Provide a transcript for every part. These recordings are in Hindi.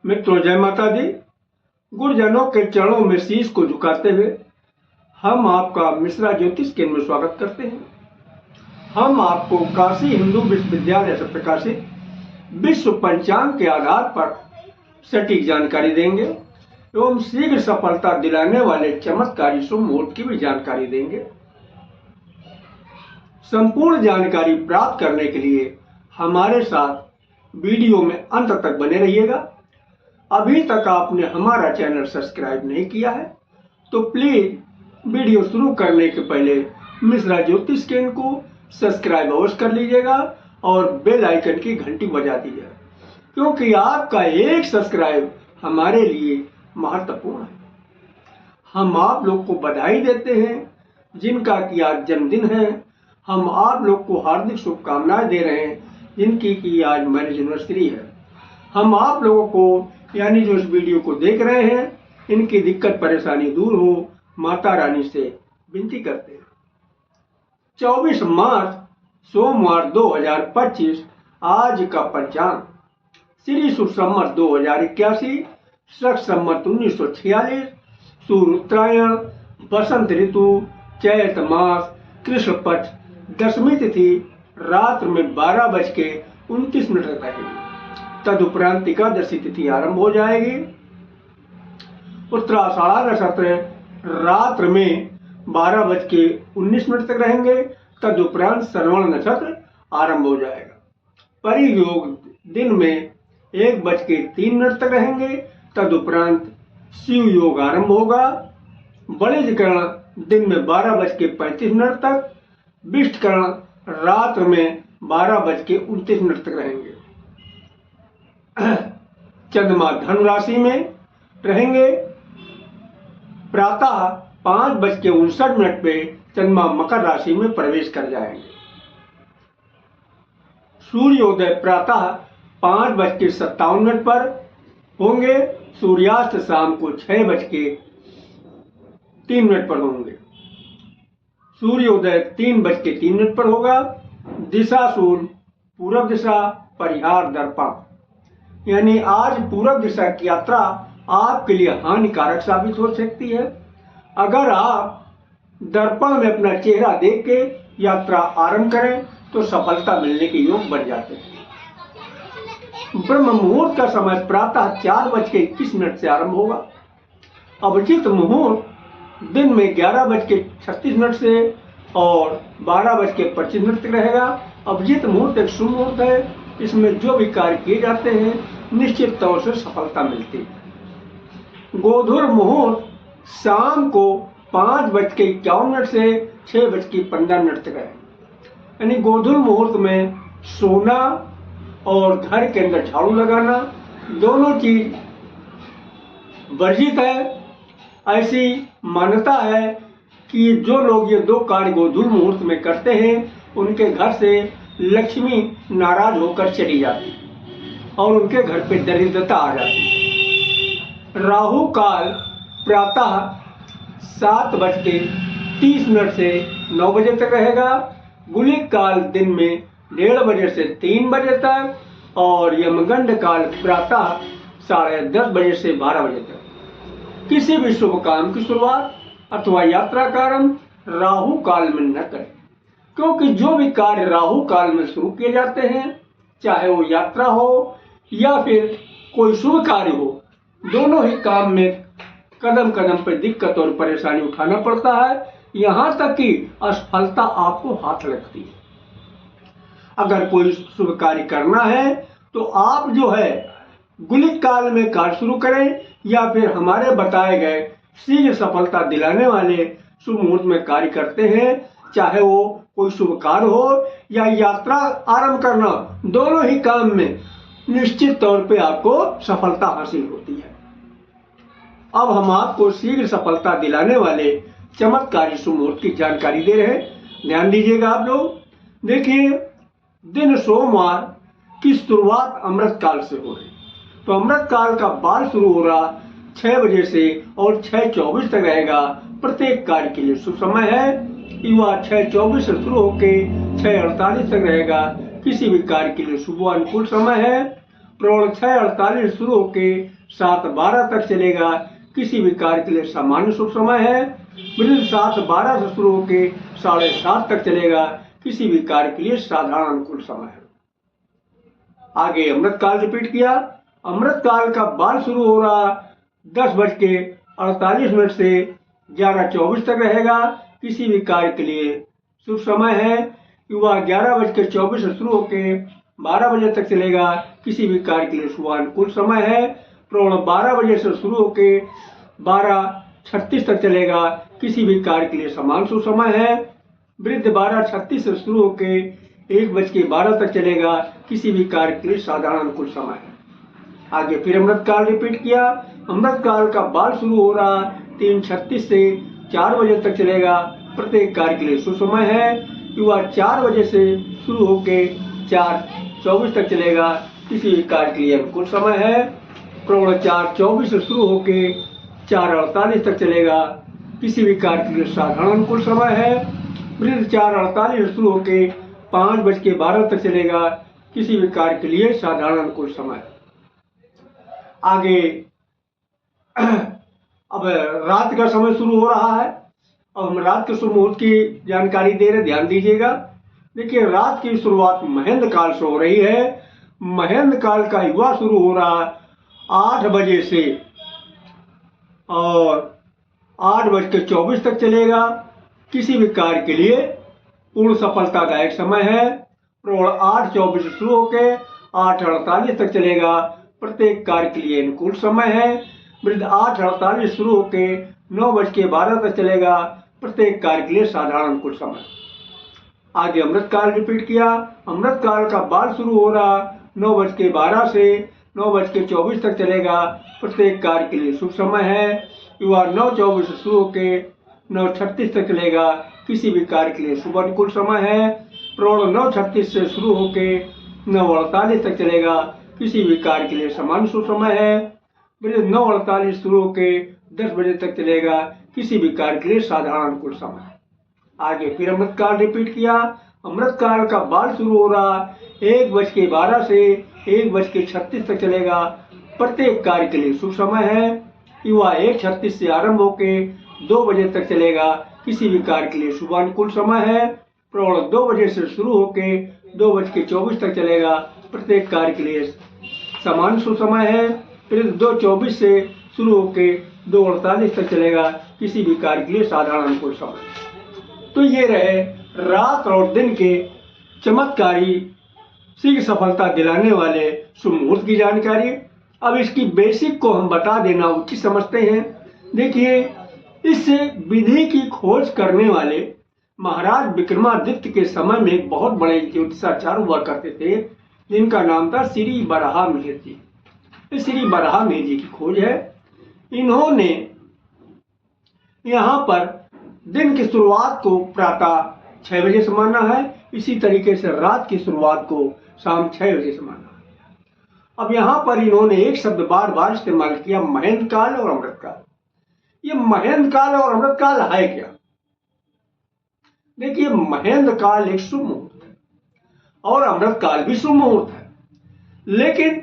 मित्रों, जय माता दी। गुरुजनों के चरणों में शीश को झुकाते हुए हम आपका मिश्रा ज्योतिष केंद्र में स्वागत करते हैं। हम आपको काशी हिंदू विश्वविद्यालय से प्रकाशित विश्व पंचांग के आधार पर सटीक जानकारी देंगे एवं शीघ्र सफलता दिलाने वाले चमत्कारी शुभ मुहूर्त की भी जानकारी देंगे। संपूर्ण जानकारी प्राप्त करने के लिए हमारे साथ वीडियो में अंत तक बने रहिएगा। अभी तक आपने हमारा चैनल सब्सक्राइब नहीं किया है तो प्लीज वीडियो शुरू करने के पहले मिश्रा ज्योतिष केंद्र को सब्सक्राइब अवश्य कर लीजिएगा और बेल आइकन की घंटी बजा दीजिएगा, क्योंकि आपका एक सब्सक्राइब हमारे लिए महत्वपूर्ण है। हम आप लोग को बधाई देते हैं जिनका कि आज जन्मदिन है। हम आप लोग को हार्दिक शुभकामनाएं दे रहे हैं जिनकी कि आज मैरिज एनिवर्सरी है। हम आप लोगों को यानी जो इस वीडियो को देख रहे हैं इनकी दिक्कत परेशानी दूर हो माता रानी से विनती करते हैं। 24 मार्च सोमवार 2025 आज का पंचांग श्री शुभ संवत 2081 शक संवत 1946 सूर्य उत्तरायण बसंत ऋतु चैत मास कृष्ण पक्ष दशमी तिथि रात्र में 12:29 तक रहेगी। तदुपरांत एकादशी तिथि आरंभ हो जाएगी। उत्तराषाढ़ नक्षत्र रात्र में 12:19 तक रहेंगे। तदुपरांत श्रवण नक्षत्र आरंभ हो जाएगा। परियोग दिन में 1:03 तक रहेंगे। तदुपरांत शिव योग आरंभ होगा। बलिजकरण दिन में 12:35 तक, विष्टकरण रात्र में 12:29 तक रहेंगे। चंद्रमा धनु राशि में रहेंगे। प्रातः 5:59 पे चंद्रमा मकर राशि में प्रवेश कर जाएंगे। सूर्योदय प्रातः 5:57 पर होंगे। सूर्यास्त शाम को 6:03 पर होंगे। सूर्योदय 3:03 पर होगा। दिशा शूल पूर्व दिशा, परिहार दर्पण, यानी आज पूर्व दिशा की यात्रा आपके लिए हानिकारक साबित हो सकती है। अगर आप दर्पण में अपना चेहरा देख के यात्रा आरंभ करें तो सफलता मिलने के योग बन जाते हैं। ब्रह्म मुहूर्त का समय प्रातः 4:21 से आरंभ होगा। अभिजीत मुहूर्त दिन में 11:36 से और 12:25 तक रहेगा। अभिजीत मुहूर्त एक शुभ मुहूर्त है। इसमें जो भी कार्य किए जाते हैं निश्चित तौर से सफलता मिलती है। गोधूर मुहूर्त शाम को 5:51 से 6:15 तक है। यानी गोधूर मुहूर्त में सोना और घर के अंदर झाड़ू लगाना दोनों चीज वर्जित है। ऐसी मान्यता है कि जो लोग ये दो कार्य गोधूर मुहूर्त में करते हैं उनके घर से लक्ष्मी नाराज होकर चली जाती और उनके घर पे दरिद्रता आ जाती। राहु काल प्रातः 7:30 से 9 बजे तक रहेगा। गुलिक काल दिन में 1:30 बजे से 3 बजे तक और यमगंड काल प्रातः 10:30 से 12 बजे तक। किसी भी शुभ काम की शुरुआत अथवा यात्रा का आरंभ राहु काल में न करें, क्योंकि जो भी कार्य राहु काल में शुरू किए जाते हैं, चाहे वो यात्रा हो या फिर कोई शुभ कार्य हो, दोनों ही काम में कदम कदम पर दिक्कत और परेशानी उठाना पड़ता है। यहाँ तक कि असफलता आपको हाथ लगती है। अगर कोई शुभ कार्य करना है तो आप जो है गुलिक काल में कार्य शुरू करें या फिर हमारे बताए गए शीघ्र सफलता दिलाने वाले शुभ मुहूर्त में कार्य करते हैं, चाहे वो कोई शुभ कार्य हो या यात्रा आरंभ करना, दोनों ही काम में निश्चित तौर पे आपको सफलता हासिल होती है। अब हम आपको शीघ्र सफलता दिलाने वाले चमत्कारी शुभ मुहूर्त की जानकारी दे रहे हैं। ध्यान दीजिएगा आप लोग। देखिए, दिन सोमवार की शुरुआत अमृत काल से हो रही, तो अमृत काल का बाल शुरू हो रहा 6 बजे से और 6:24 तक रहेगा। प्रत्येक कार्य के लिए शुभ समय है। युवा 6:24 से शुरू होकर 6:48 तक रहेगा। किसी भी कार्य के लिए शुभ अनुकूल समय है। प्रौढ़ 6:48 शुरू होके 7:12 तक चलेगा, किसी भी कार्य के लिए सामान्य शुभ समय है। वृद्ध 7:12 से शुरू होके 7:30 तक चलेगा, किसी भी कार्य के लिए साधारण अनुकूल समय है। आगे अमृत काल रिपीट किया। अमृत काल का बाल शुरू हो रहा 10:48 से 11:24 तक रहेगा, किसी भी कार्य के लिए शुभ समय है। युवा 11:24 से शुरू होके 12 बजे तक चलेगा, किसी भी कार्य के लिए शुभानुकूल समय है। प्रौढ़ 12 बजे से शुरू होके 12:36 तक चलेगा, किसी भी कार्य के लिए समान शुभ समय है। वृद्ध 12:36 से शुरू होके 1:12 तक चलेगा, किसी भी कार्य के लिए साधारण अनुकूल समय है। आगे फिर अमृत काल रिपीट किया। अमृत काल का बाल शुरू हो रहा 3:36 से 4 बजे तक चलेगा, प्रत्येक कार्य के लिए शुभ समय है। युवा 4 बजे से शुरू होके 4:24 तक चलेगा, किसी भी कार्य के लिए अनुकूल समय है। प्रौढ़ 4:24 से शुरू होके 4:48 तक चलेगा, किसी भी कार्य के लिए साधारण अनुकूल समय है। वृद्ध 4:48 से शुरू होके 5:12 तक चलेगा, किसी भी कार्य के लिए साधारण अनुकूल समय है। आगे अब रात का समय शुरू हो रहा है। अब हम रात के शुभ मुहूर्त की जानकारी दे रहे, ध्यान दीजिएगा। देखिए, रात की शुरुआत महेंद्र काल से हो रही है। महेंद्र काल का युवा शुरू हो रहा 8 बजे से और 8:24 तक चलेगा, किसी भी कार्य के लिए पूर्ण सफलतादायक समय है। प्रौढ़ 8:24 से शुरू होकर 8:48 तक चलेगा, प्रत्येक कार्य के लिए अनुकूल समय है। वृद्ध 8:48 शुरू होकर 9:12 तक चलेगा, प्रत्येक कार्य के लिए साधारण अनुकूल समय। आगे अमृत काल रिपीट किया। अमृत काल का बाल शुरू हो रहा 9:12 से 9:24 तक चलेगा, प्रत्येक कार्य के लिए शुभ समय है। युवा 9:24 से शुरू होकर 9:36 तक चलेगा, किसी भी कार्य के लिए शुभ अनुकूल समय है। प्रौढ़ 9:36 से शुरू होकर 9:48 तक चलेगा, किसी भी कार्य के लिए समान शुभ समय है। वृद्ध 9:48 शुरू होकर 10 बजे तक चलेगा, किसी भी कार्य के लिए साधारण अनुकूल समय। आगे फिर अमृत काल रिपीट किया। अमृत काल का बाल शुरू हो रहा 1:12 से 1:36 तक चलेगा, प्रत्येक कार्य के लिए शुभ समय है। युवा 1:36 से आरंभ होकर 2 बजे तक चलेगा, किसी भी कार्य के लिए शुभानुकूल समय है। प्रौढ़ 2 बजे से शुरू होकर 2:24 तक चलेगा, प्रत्येक कार्य के लिए समान शुभ समय है। फिर 2:24 से शुरू होकर 2:48 तक चलेगा, किसी भी कार्य के लिए साधारण अनुकूल समय। तो ये रहे रात और दिन के चमत्कारी शीघ्र सफलता दिलाने वाले शुभ मुहूर्त की जानकारी। अब इसकी बेसिक को हम बता देना उचित समझते हैं। देखिए, इस विधि की खोज करने वाले महाराज विक्रमादित्य के समय में एक बहुत बड़े ज्योतिषाचार्य हुआ करते थे, जिनका नाम था श्री वराहमिहिर जी। इस श्री वराहमिहिर जी की खोज है। इन्होंने यहाँ पर दिन की शुरुआत को प्रातः 6 बजे से माना है, इसी तरीके से रात की शुरुआत को शाम 6 बजे से माना है। अब यहाँ पर इन्होंने एक शब्द बार बार इस्तेमाल किया, महेंद्र काल और अमृत काल। ये महेंद्र काल और अमृत काल है क्या? देखिए, महेंद्र काल एक शुभ मुहूर्त है और अमृत काल भी शुभ मुहूर्त है, लेकिन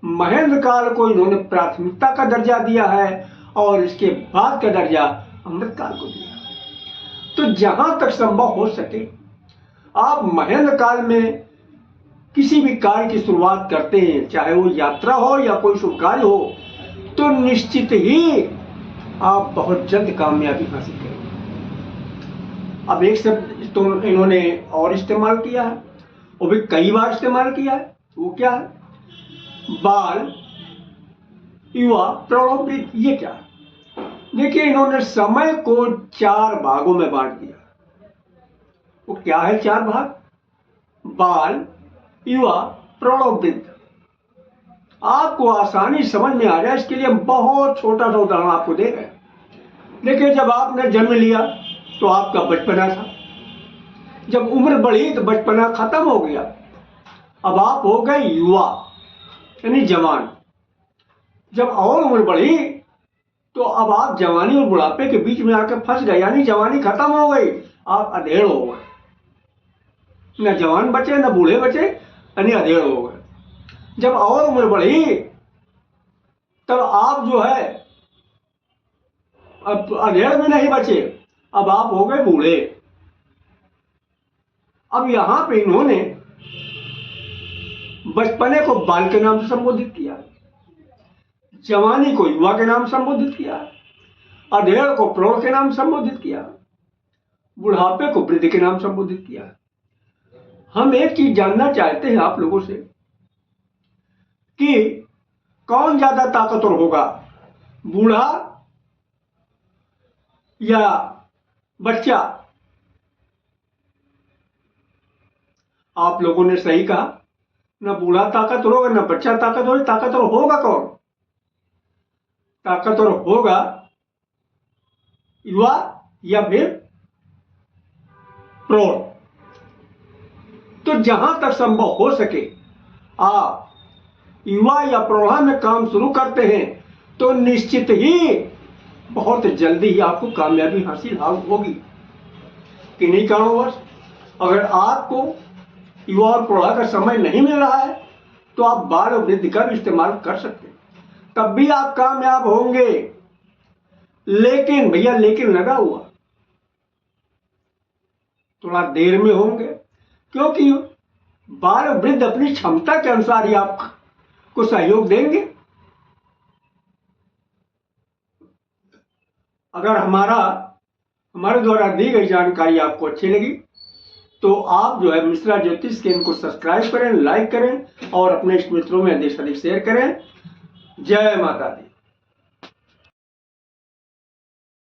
महेंद्र काल को इन्होंने प्राथमिकता का दर्जा दिया है और इसके बाद का दर्जा अमृत काल को दिया। तो जहां तक संभव हो सके आप महेंद्र काल में किसी भी कार्य की शुरुआत करते हैं, चाहे वो यात्रा हो या कोई शुभ कार्य हो, तो निश्चित ही आप बहुत जल्द कामयाबी हासिल करेंगे। अब एक शब्द तो इन्होंने और इस्तेमाल किया है, वो भी कई बार इस्तेमाल किया है। वो क्या है? बाल, युवा, प्रौढ़, वृद्ध। ये क्या है? देखिए, इन्होंने समय को 4 भागों में बांट दिया। वो क्या है 4 भाग? बाल, युवा, प्रौढ़, वृद्ध। आपको आसानी समझ में आ जाए इसके लिए हम बहुत छोटा सा उदाहरण आपको दे रहे हैं। देखिए, जब आपने जन्म लिया तो आपका बचपना था, जब उम्र बढ़ी तो बचपना खत्म हो गया, अब आप हो गए युवा यानी जवान। जब और उम्र बढ़ी तो अब आप जवानी और बुढ़ापे के बीच में आकर फंस गए, यानी जवानी खत्म हो गई, आप अधेड़ हो गए। न जवान बचे न बूढ़े बचे, यानी अधेड़ हो गए। जब और उम्र बढ़ी तब आप जो है अब अधेड़ में नहीं बचे, अब आप हो गए बूढ़े। अब यहां पे इन्होंने बचपने को बाल के नाम से संबोधित किया, जवानी को युवा के नाम संबोधित किया, अधेड़ को प्रौढ़ के नाम संबोधित किया, बुढ़ापे को वृद्ध के नाम संबोधित किया। हम एक चीज जानना चाहते हैं आप लोगों से कि कौन ज्यादा ताकतवर होगा, बूढ़ा या बच्चा? आप लोगों ने सही कहा, ना बूढ़ा ताकतवर होगा ना बच्चा ताकतवर। ताकतवर होगा कौन? ताकतवर होगा युवा या फिर प्रौढ़। तो जहां तक संभव हो सके आप युवा या प्रौढ़ा में काम शुरू करते हैं तो निश्चित ही बहुत जल्दी ही आपको कामयाबी हासिल होगी। किन्हीं कारणवश अगर आपको युवा और प्रौढ़ा का समय नहीं मिल रहा है तो आप बाल और वृद्ध का भी इस्तेमाल कर सकते हैं, तब भी आप कामयाब होंगे। लेकिन भैया लेकिन लगा हुआ, थोड़ा देर में होंगे, क्योंकि बाल और वृद्ध अपनी क्षमता के अनुसार ही आपको सहयोग देंगे। अगर हमारे द्वारा दी गई जानकारी आपको अच्छी लगी तो आप जो है मिश्रा ज्योतिष के इनको सब्सक्राइब करें, लाइक करें और अपने इष्ट मित्रों में अधिक से अधिक शेयर करें। जय माता दी।